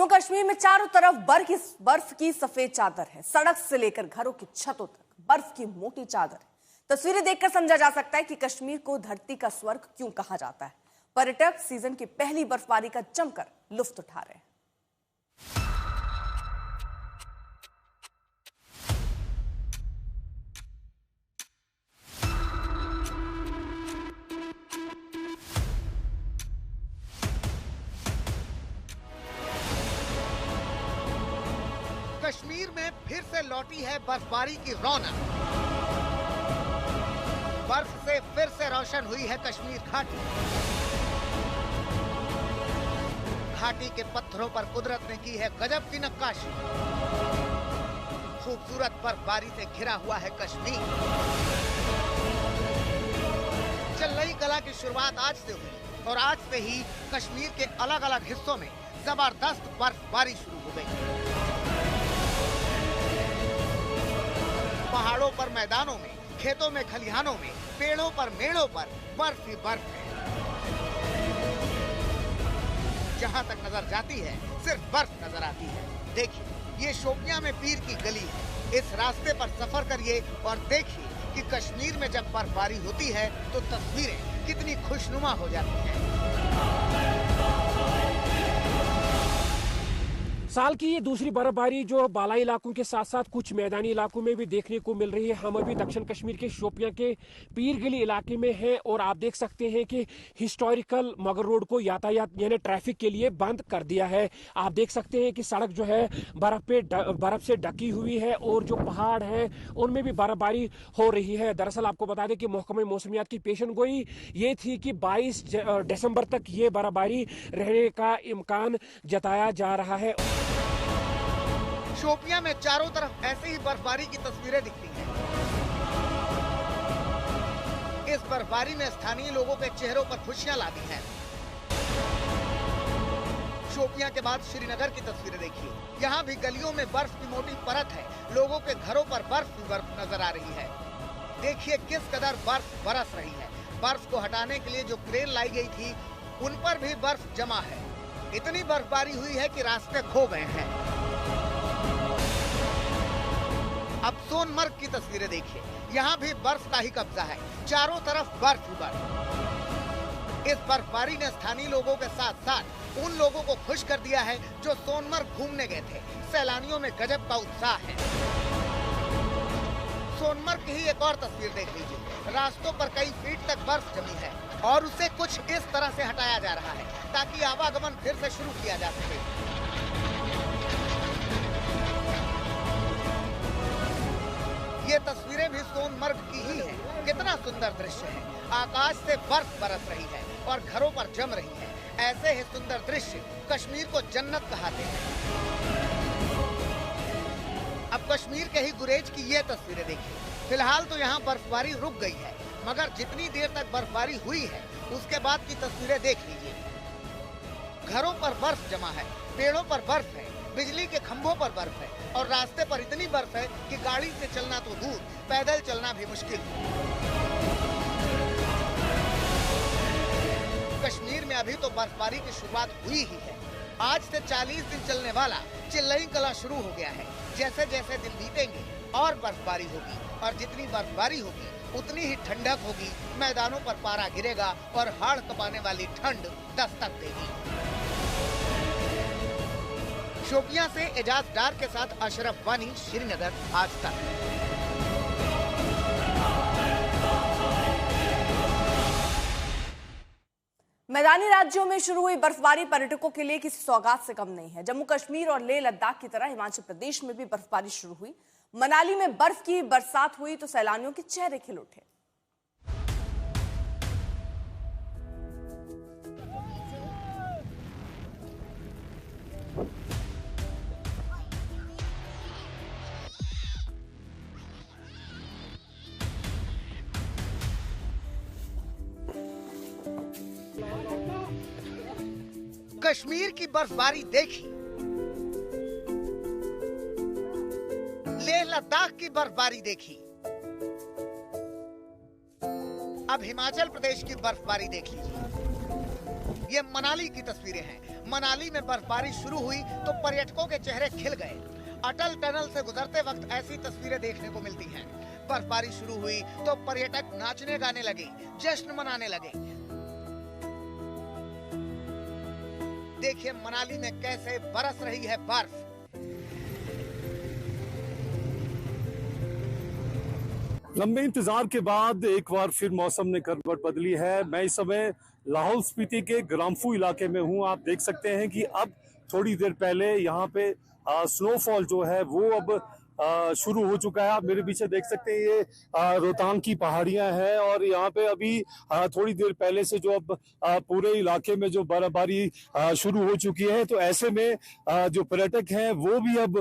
जम्मू कश्मीर में चारों तरफ बर्फ की सफेद चादर है। सड़क से लेकर घरों की छतों तक बर्फ की मोटी चादर है। तस्वीरें देखकर समझा जा सकता है कि कश्मीर को धरती का स्वर्ग क्यों कहा जाता है। पर्यटक सीजन की पहली बर्फबारी का जमकर लुत्फ उठा रहे हैं। कश्मीर में फिर से लौटी है बर्फबारी की रौनक। बर्फ से फिर से रोशन हुई है कश्मीर घाटी। घाटी के पत्थरों पर कुदरत ने की है गजब की नक्काशी। खूबसूरत बर्फबारी से घिरा हुआ है कश्मीर। चिल्लई कला की शुरुआत आज से हुई और आज से ही कश्मीर के अलग अलग हिस्सों में जबरदस्त बर्फबारी शुरू हो गई। पहाड़ों पर, मैदानों में, खेतों में, खलिहानों में, पेड़ों पर, मेड़ों पर बर्फ ही बर्फ है। जहां तक नजर जाती है सिर्फ बर्फ नजर आती है। देखिए, ये शोपियां में पीर की गली है। इस रास्ते पर सफर करिए और देखिए कि कश्मीर में जब बर्फबारी होती है तो तस्वीरें कितनी खुशनुमा हो जाती हैं। साल की ये दूसरी बर्फबारी जो बालाई इलाकों के साथ साथ कुछ मैदानी इलाकों में भी देखने को मिल रही है। हम अभी दक्षिण कश्मीर के शोपियां के पीरगली इलाके में हैं और आप देख सकते हैं कि हिस्टोरिकल मगर रोड को यातायात यानी ट्रैफिक के लिए बंद कर दिया है। आप देख सकते हैं कि सड़क जो है बर्फ से ढकी हुई है और जो पहाड़ हैं उनमें भी बर्फबारी हो रही है। दरअसल आपको बता दें कि महकमा मौसमियात की पेशन गोई ये थी कि 22 दिसंबर तक ये बर्फबारी रहने का इम्कान जताया जा रहा है। शोपियां में चारों तरफ ऐसे ही बर्फबारी की तस्वीरें दिखती हैं। इस बर्फबारी ने स्थानीय लोगों के चेहरों पर खुशियां ला दी हैं। शोपियां के बाद श्रीनगर की तस्वीरें देखिए। यहाँ भी गलियों में बर्फ की मोटी परत है। लोगों के घरों पर बर्फ ही बर्फ नजर आ रही है। देखिए किस कदर बर्फ बरस रही है। बर्फ को हटाने के लिए जो क्रेन लाई गई थी उन पर भी बर्फ जमा है। इतनी बर्फबारी हुई है कि रास्ते खो गए हैं। अब सोनमर्ग की तस्वीरें देखिए। यहाँ भी बर्फ का ही कब्जा है। चारों तरफ बर्फ ही बर्फ। इस बर्फबारी ने स्थानीय लोगों के साथ साथ उन लोगों को खुश कर दिया है जो सोनमर्ग घूमने गए थे। सैलानियों में गजब का उत्साह है। सोनमर्ग की ही एक और तस्वीर देख लीजिए। रास्तों पर कई फीट तक बर्फ जमी है और उसे कुछ इस तरह से हटाया जा रहा है ताकि आवागमन फिर से शुरू किया जा सके। ये तस्वीरें भी सोनमर्ग की ही हैं। कितना सुंदर दृश्य है। आकाश से बर्फ बरस रही है और घरों पर जम रही है। ऐसे ही सुंदर दृश्य कश्मीर को जन्नत कहते हैं। अब कश्मीर के ही गुरेज की ये तस्वीरें देखिए। फिलहाल तो यहाँ बर्फबारी रुक गई है, मगर जितनी देर तक बर्फबारी हुई है उसके बाद की तस्वीरें देख लीजिए। घरों पर बर्फ जमा है, पेड़ों पर बर्फ है, बिजली के खंभों पर बर्फ है और रास्ते पर इतनी बर्फ है कि गाड़ी से चलना तो दूर, पैदल चलना भी मुश्किल है। कश्मीर में अभी तो बर्फबारी की शुरुआत हुई ही है। आज से 40 दिन चलने वाला चिल्लई कला शुरू हो गया है। जैसे जैसे दिन बीतेंगे और बर्फबारी होगी और जितनी बर्फबारी होगी उतनी ही ठंडक होगी। मैदानों पर पारा गिरेगा और हाड़ कपाने वाली ठंड दस्तक देगी। शोपियां से एजाज डार के साथ अशरफ वानी, श्रीनगर, आज तक। मैदानी राज्यों में शुरू हुई बर्फबारी पर्यटकों के लिए किसी सौगात से कम नहीं है। जम्मू कश्मीर और लेह लद्दाख की तरह हिमाचल प्रदेश में भी बर्फबारी शुरू हुई। मनाली में बर्फ की बरसात हुई तो सैलानियों के चेहरे खिल उठे। कश्मीर की बर्फबारी देखी, लेह लद्दाख की बर्फबारी देखी, अब हिमाचल प्रदेश की बर्फबारी देख लीजिए। ये मनाली की तस्वीरें हैं। मनाली में बर्फबारी शुरू हुई तो पर्यटकों के चेहरे खिल गए। अटल टनल से गुजरते वक्त ऐसी तस्वीरें देखने को मिलती हैं। बर्फबारी शुरू हुई तो पर्यटक नाचने गाने लगे, जश्न मनाने लगे। देखिए मनाली में कैसे बरस रही है बर्फ। लंबे इंतजार के बाद एक बार फिर मौसम ने करवट बदली है। मैं इस समय लाहौल स्पीति के ग्राम्फू इलाके में हूं। आप देख सकते हैं कि अब थोड़ी देर पहले यहाँ पे स्नोफॉल जो है वो अब शुरू हो चुका है। आप मेरे पीछे देख सकते हैं ये रोहतांग की पहाड़ियां हैं और यहाँ पे अभी थोड़ी देर पहले से जो अब पूरे इलाके में जो बर्फबारी शुरू हो चुकी है, तो ऐसे में जो पर्यटक हैं वो भी अब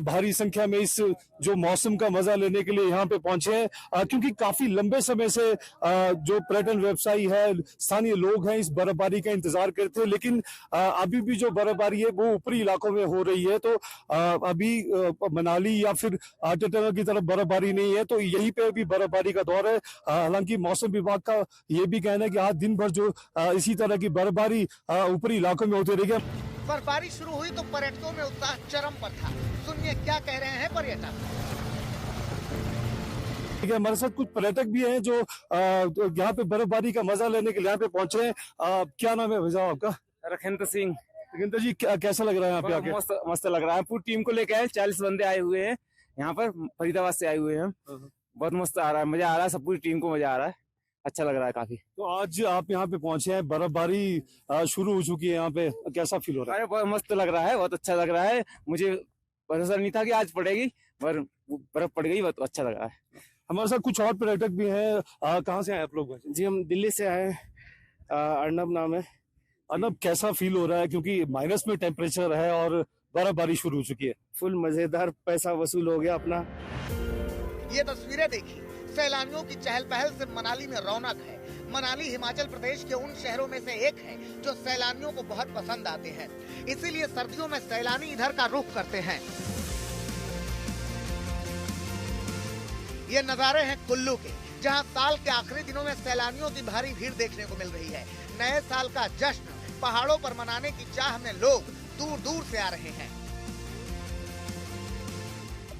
भारी संख्या में इस जो मौसम का मजा लेने के लिए यहाँ पे पहुंचे हैं, क्योंकि काफी लंबे समय से जो पर्यटन व्यवसायी है, स्थानीय लोग हैं, इस बर्फबारी का इंतजार करते हैं। लेकिन अभी भी जो बर्फबारी है वो ऊपरी इलाकों में हो रही है, तो अभी मनाली या फिर अटल टनल की तरफ बर्फबारी नहीं है, तो यहीं पे भी बर्फबारी का दौर है। हालांकि मौसम विभाग का ये भी कहना है कि आज दिन भर जो इसी तरह की बर्फबारी ऊपरी इलाकों में होती रहेगी। बर्फबारी शुरू हुई तो पर्यटकों में उत्साह चरम पर था। सुनिए क्या कह रहे हैं पर्यटक। ठीक है, हमारे साथ कुछ पर्यटक भी हैं जो यहाँ पे बर्फबारी का मजा लेने के लिए यहाँ पे पहुंचे हैं। क्या नाम है भैया आपका? रखेंद्र सिंह। रखेंद्र जी, कैसा लग रहा है यहाँ पे आके? मस्त मस्त लग रहा है। पूरी टीम को लेके आए, 40 बंदे आए हुए हैं यहाँ पर, फरीदाबाद से आए हुए हैं। बहुत मस्त आ रहा है, मजा आ रहा है, सब पूरी टीम को मजा आ रहा है, अच्छा लग रहा है काफी। तो आज आप यहाँ पे पहुंचे हैं, बर्फबारी शुरू हो चुकी है यहाँ पे, कैसा फील हो रहा है? अरे बहुत मस्त लग रहा है, बहुत अच्छा लग रहा है। मुझे भरोसा नहीं था कि आज पड़ेगी, पर बर्फ पड़ गई, बहुत अच्छा लग रहा है। हमारे साथ कुछ और पर्यटक भी हैं। कहाँ से आए आप लोग? जी हम दिल्ली से आए, अर्नब नाम है। अर्नब, कैसा फील हो रहा है, क्योंकि माइनस में टेम्परेचर है और बर्फबारी शुरू हो चुकी है? फुल मजेदार, पैसा वसूल हो गया अपना। ये तस्वीरें देखिए, सैलानियों की चहल पहल से मनाली में रौनक है। मनाली हिमाचल प्रदेश के उन शहरों में से एक है जो सैलानियों को बहुत पसंद आते हैं, इसीलिए सर्दियों में सैलानी इधर का रुख करते हैं। ये नजारे हैं कुल्लू के, जहां साल के आखिरी दिनों में सैलानियों की भारी भीड़ देखने को मिल रही है। नए साल का जश्न पहाड़ों पर मनाने की चाह में लोग दूर दूर से आ रहे हैं।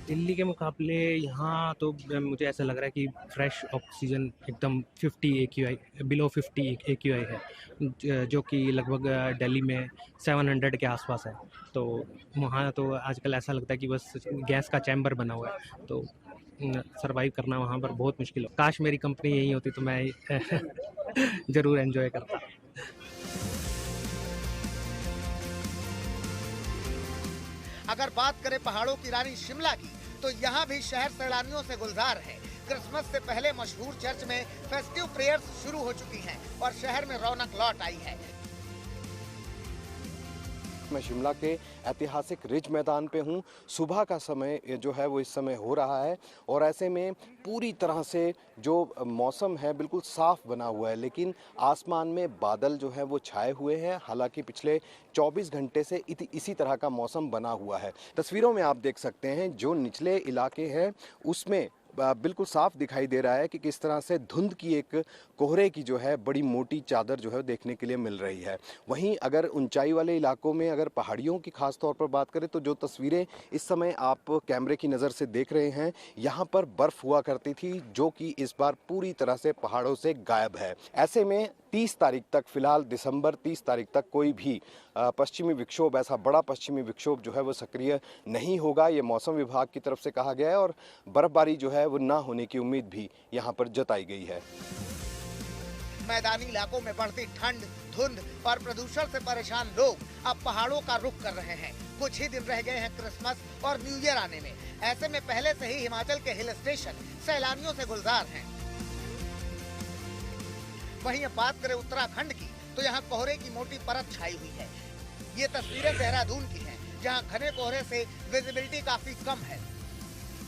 दिल्ली के मुकाबले यहाँ तो मुझे ऐसा लग रहा है कि फ्रेश ऑक्सीजन एकदम 50 AQI, बिलो 50 AQI है, जो कि लगभग दिल्ली में 700 के आसपास है। तो वहाँ तो आजकल ऐसा लगता है कि बस गैस का चैम्बर बना हुआ है, तो सरवाइव करना वहाँ पर बहुत मुश्किल हो। काश मेरी कंपनी यही होती तो मैं ज़रूर एंजॉय करता। अगर बात करें पहाड़ों की रानी शिमला की, तो यहाँ भी शहर सैलानियों से गुलजार है। क्रिसमस से पहले मशहूर चर्च में फेस्टिव प्रेयर्स शुरू हो चुकी हैं और शहर में रौनक लौट आई है। मैं शिमला के ऐतिहासिक रिज मैदान पे हूँ। सुबह का समय जो है वो इस समय हो रहा है और ऐसे में पूरी तरह से जो मौसम है बिल्कुल साफ बना हुआ है, लेकिन आसमान में बादल जो है वो छाए हुए हैं। हालांकि पिछले 24 घंटे से इसी तरह का मौसम बना हुआ है। तस्वीरों में आप देख सकते हैं जो निचले इलाके हैं उसमें बिल्कुल साफ दिखाई दे रहा है कि किस तरह से धुंध की एक कोहरे की जो है बड़ी मोटी चादर जो है देखने के लिए मिल रही है। वहीं अगर ऊंचाई वाले इलाकों में अगर पहाड़ियों की खास तौर पर बात करें तो जो तस्वीरें इस समय आप कैमरे की नज़र से देख रहे हैं, यहाँ पर बर्फ़ हुआ करती थी जो कि इस बार पूरी तरह से पहाड़ों से गायब है। ऐसे में 30 तारीख तक, फिलहाल दिसंबर 30 तारीख तक कोई भी पश्चिमी विक्षोभ, ऐसा बड़ा पश्चिमी विक्षोभ जो है वो सक्रिय नहीं होगा, ये मौसम विभाग की तरफ से कहा गया है और बर्फबारी जो है वो ना होने की उम्मीद भी यहाँ पर जताई गई है। मैदानी इलाकों में बढ़ती ठंड, धुंध और प्रदूषण से परेशान लोग अब पहाड़ों का रुख कर रहे हैं। कुछ ही दिन रह गए हैं क्रिसमस और न्यू ईयर आने में। ऐसे में पहले से ही हिमाचल के हिल स्टेशन सैलानियों से गुलजार हैं। वहीं अब बात करें उत्तराखंड की, तो यहाँ कोहरे की मोटी परत छाई हुई है। ये तस्वीरें देहरादून की हैं, जहाँ घने कोहरे से विजिबिलिटी काफी कम है।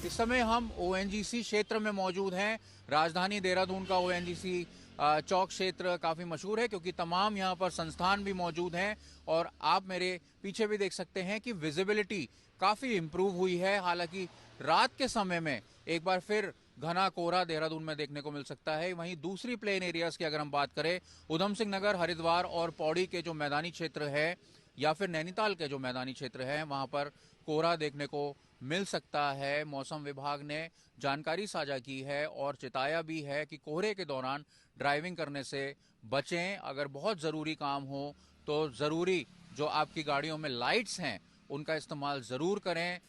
इस समय हम ONGC क्षेत्र में मौजूद हैं। राजधानी देहरादून का ONGC चौक क्षेत्र काफ़ी मशहूर है क्योंकि तमाम यहाँ पर संस्थान भी मौजूद हैं और आप मेरे पीछे भी देख सकते हैं कि विजिबिलिटी काफ़ी इम्प्रूव हुई है। हालांकि रात के समय में एक बार फिर घना कोहरा देहरादून में देखने को मिल सकता है। वहीं दूसरी प्लेन एरियाज की अगर हम बात करें, उधम सिंह नगर, हरिद्वार और पौड़ी के जो मैदानी क्षेत्र है या फिर नैनीताल के जो मैदानी क्षेत्र है, वहां पर कोहरा देखने को मिल सकता है। मौसम विभाग ने जानकारी साझा की है और चिताया भी है कि कोहरे के दौरान ड्राइविंग करने से बचें। अगर बहुत ज़रूरी काम हो तो ज़रूरी जो आपकी गाड़ियों में लाइट्स हैं उनका इस्तेमाल ज़रूर करें।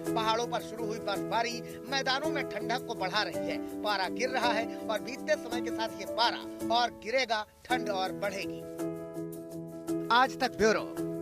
पहाड़ों पर शुरू हुई बर्फबारी मैदानों में ठंडक को बढ़ा रही है। पारा गिर रहा है और बीतते समय के साथ ये पारा और गिरेगा, ठंड और बढ़ेगी। आज तक ब्यूरो।